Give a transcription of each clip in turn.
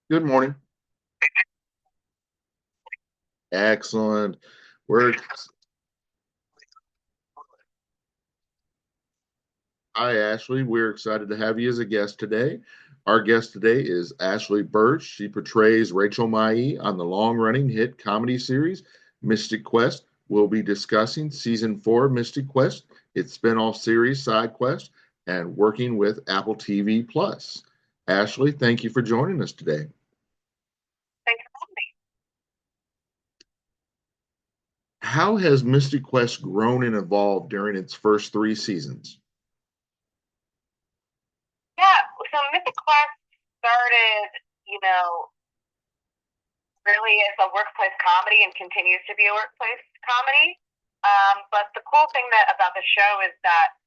Good morning. Excellent. We're Hi, Ashley. We're excited to have you as a guest today. Our guest today is Ashley Burch. She portrays Rachel Meyee on the long-running hit comedy series Mystic Quest. We'll be discussing season four of Mystic Quest, its spinoff series Side Quest, and working with Apple TV Plus. Ashley, thank you for joining us today. Thanks for having me. How has Mystic Quest grown and evolved during its first three seasons? Yeah, so Mythic Quest started, you know, really as a workplace comedy and continues to be a workplace comedy. But the cool thing about the show is that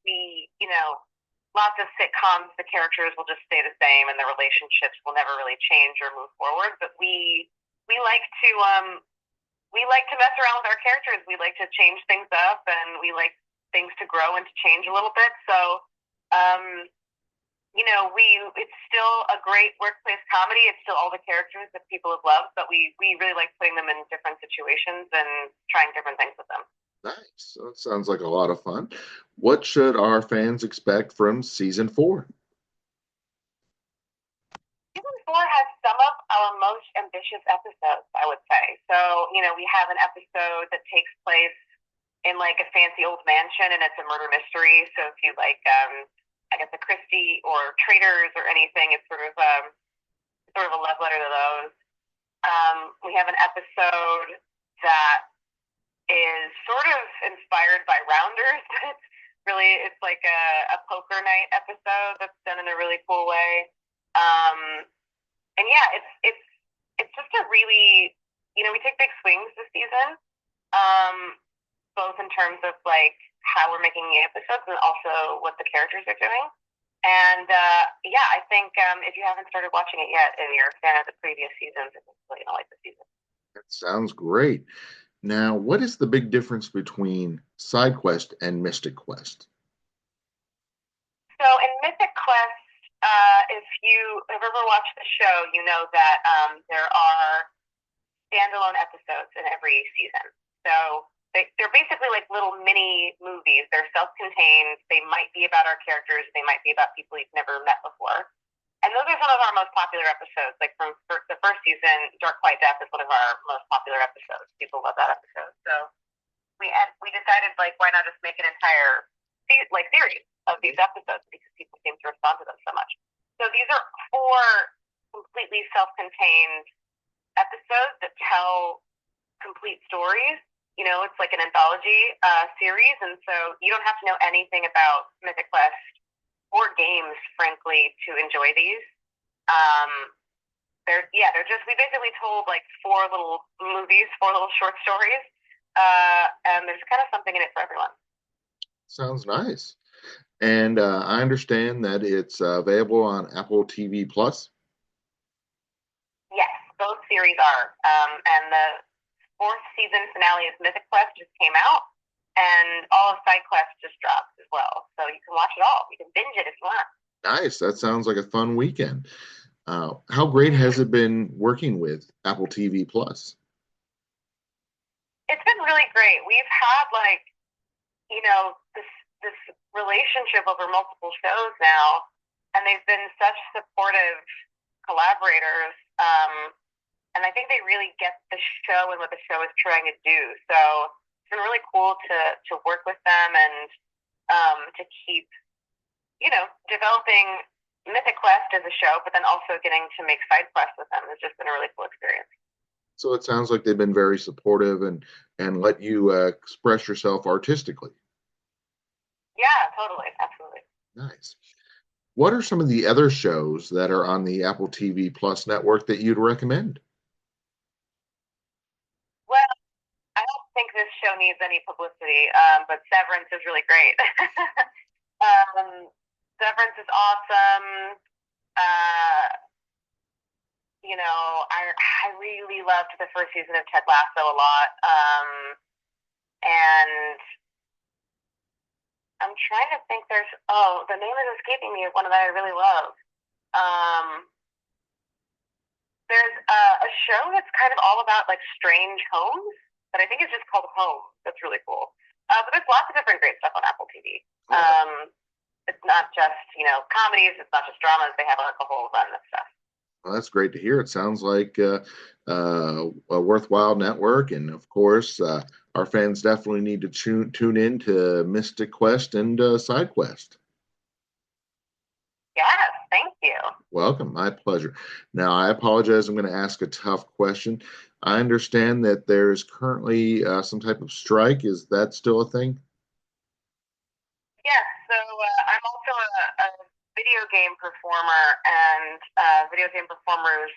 lots of sitcoms, the characters will just stay the same and the relationships will never really change or move forward. But we like to mess around with our characters. We like to change things up, and we like things to grow and to change a little bit. So um, it's still a great workplace comedy. It's still all the characters that people have loved, but we really like putting them in different situations and trying different things with them. Nice. That sounds like a lot of fun. What should our fans expect from season four? Season four has some of our most ambitious episodes, I would say. So, we have an episode that takes place in like a fancy old mansion, and it's a murder mystery. So if you like, I guess, a Christie or Traders or anything, it's sort of a love letter to those. We have an episode that is sort of inspired by Rounders. It's like a poker night episode that's done in a really cool way. And yeah, it's just a really, we take big swings this season, um, both in terms of like how we're making the episodes and also what the characters are doing. And yeah, I think if you haven't started watching it yet and you're a fan of the previous seasons, I think you're really gonna like the season. That sounds great. Now, what is the big difference between Side Quest and Mystic Quest? So in Mythic Quest, if you have ever watched the show, you know that there are standalone episodes in every season. So they're basically like little mini movies. They're self-contained. They might be about our characters. They might be about people you've never met before. And those are some of our most popular episodes. Like from the first season, Dark White Death is one of our most popular episodes. People love that episode. So we decided, like, why not just make an entire series of these episodes, because people seem to respond to them so much. So these are four completely self-contained episodes that tell complete stories. It's like an anthology series, and so you don't have to know anything about Mythic Quest or games, frankly, to enjoy these. Um, they're just, we basically told like four little movies, four little short stories, and there's kind of something in it for everyone. Sounds nice. And I understand that it's available on Apple TV Plus. Yes, both series are, and the fourth season finale of Mythic Quest just came out, and all of Side Quest just dropped as well. So you can watch it all. You can binge it if you want. Nice. That sounds like a fun weekend. How great has it been working with Apple TV Plus? It's been really great. We've had like this relationship over multiple shows now, and they've been such supportive collaborators. And I think they really get the show and what the show is trying to do. So it's been really cool to work with them and to keep developing Mythic Quest as a show, but then also getting to make side quests with them has just been a really cool experience. So it sounds like they've been very supportive and let you express yourself artistically. Yeah, totally, absolutely. Nice. What are some of the other shows that are on the Apple TV Plus network that you'd recommend? Well, I don't think this show needs any publicity, but Severance is really great. um, Severance is awesome. Uh, I really loved the first season of Ted Lasso a lot. And I'm trying to think. The name is escaping me of one that I really love. Um, show that's kind of all about like strange homes that I think is just called Home. That's really cool. But there's lots of different great stuff on Apple TV. It's not just, comedies. It's not just dramas. They have like a whole run of stuff. Well, that's great to hear. It sounds like a worthwhile network, and of course, our fans definitely need to tune in to Mystic Quest and Side Quest. Yes, thank you. Welcome, my pleasure. Now, I apologize. I'm going to ask a tough question. I understand that there's currently some type of strike. Is that still a thing? Yes, so I'm also a video game performer, and video game performers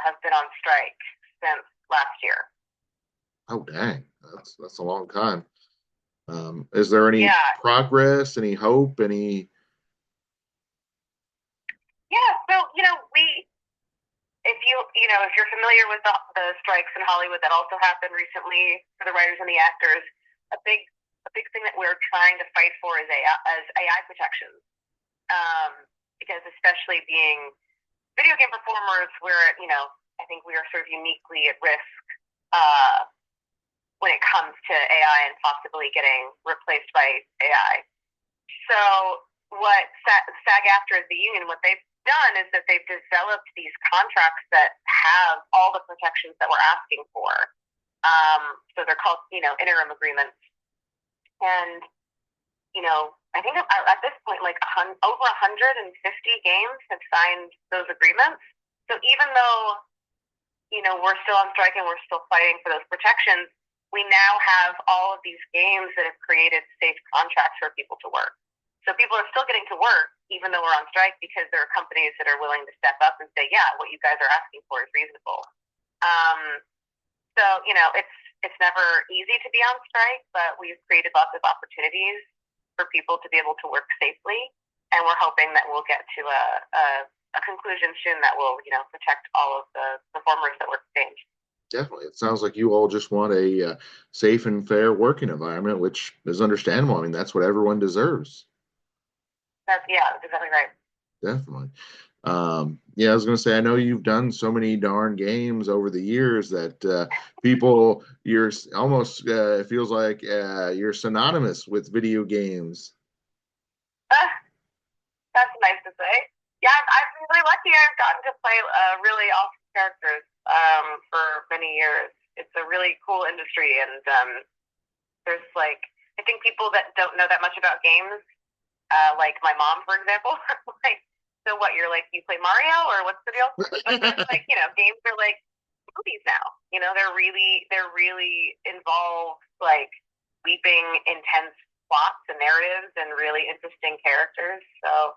have been on strike since last year. Oh, dang. That's a long time. Is there any progress, any hope, any? Yeah, so if you're familiar with the strikes in Hollywood that also happened recently for the writers and the actors, a big thing that we're trying to fight for is AI protections. Because especially being video game performers, I think we are sort of uniquely at risk when it comes to AI and possibly getting replaced by AI. So what SAG-AFTRA as the union, what they've done is that they've developed these contracts that have all the protections that we're asking for. So they're called, interim agreements. And, I think at this point, like over 150 games have signed those agreements. So even though, we're still on strike and we're still fighting for those protections, we now have all of these games that have created safe contracts for people to work. So people are still getting to work, even though we're on strike, because there are companies that are willing to step up and say, yeah, what you guys are asking for is reasonable. So, it's never easy to be on strike, but we've created lots of opportunities for people to be able to work safely. And we're hoping that we'll get to a conclusion soon that will, protect all of the performers that work games. Definitely. It sounds like you all just want a safe and fair working environment, which is understandable. I mean, that's what everyone deserves. That's exactly right. Definitely. I was going to say, I know you've done so many darn games over the years that you're almost, it feels like you're synonymous with video games. That's nice to say. Yeah, I've been really lucky. I've gotten to play really awesome characters for many years. It's a really cool industry, and there's I think people that don't know that much about games, like my mom, for example, so what, you play Mario, or what's the deal? But games are like movies now. They're really involved, sweeping, intense plots and narratives and really interesting characters. So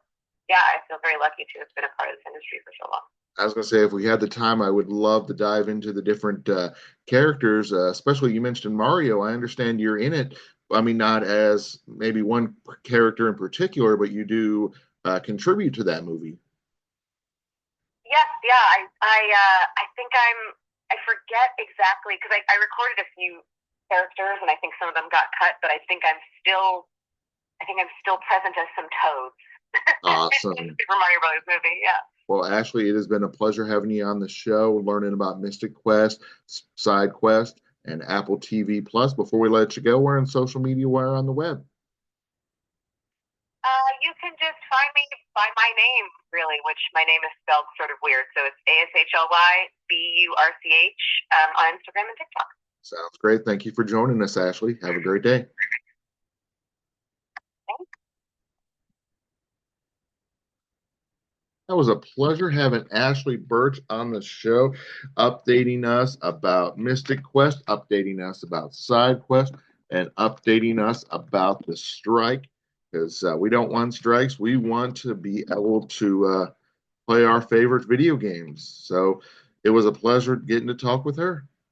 yeah, I feel very lucky to have been a part of this industry for so long. I was going to say, if we had the time, I would love to dive into the different characters, especially you mentioned Mario. I understand you're in it. I mean, not as maybe one character in particular, but you do contribute to that movie. Yes, yeah. I think I forget exactly, because I recorded a few characters, and I think some of them got cut, but I think I'm still present as some toads. Awesome. Super Mario Brothers movie, yeah. Well, Ashley, it has been a pleasure having you on the show, learning about Mystic Quest, Side Quest, and Apple TV Plus. Before we let you go, where on social media, where on the web? You can just find me by my name, really, which my name is spelled sort of weird. So it's ASHLYBURCH on Instagram and TikTok. Sounds great. Thank you for joining us, Ashley. Have a great day. That was a pleasure having Ashley Burch on the show, updating us about Mystic Quest, updating us about Side Quest, and updating us about the strike. Because we don't want strikes. We want to be able to play our favorite video games. So it was a pleasure getting to talk with her.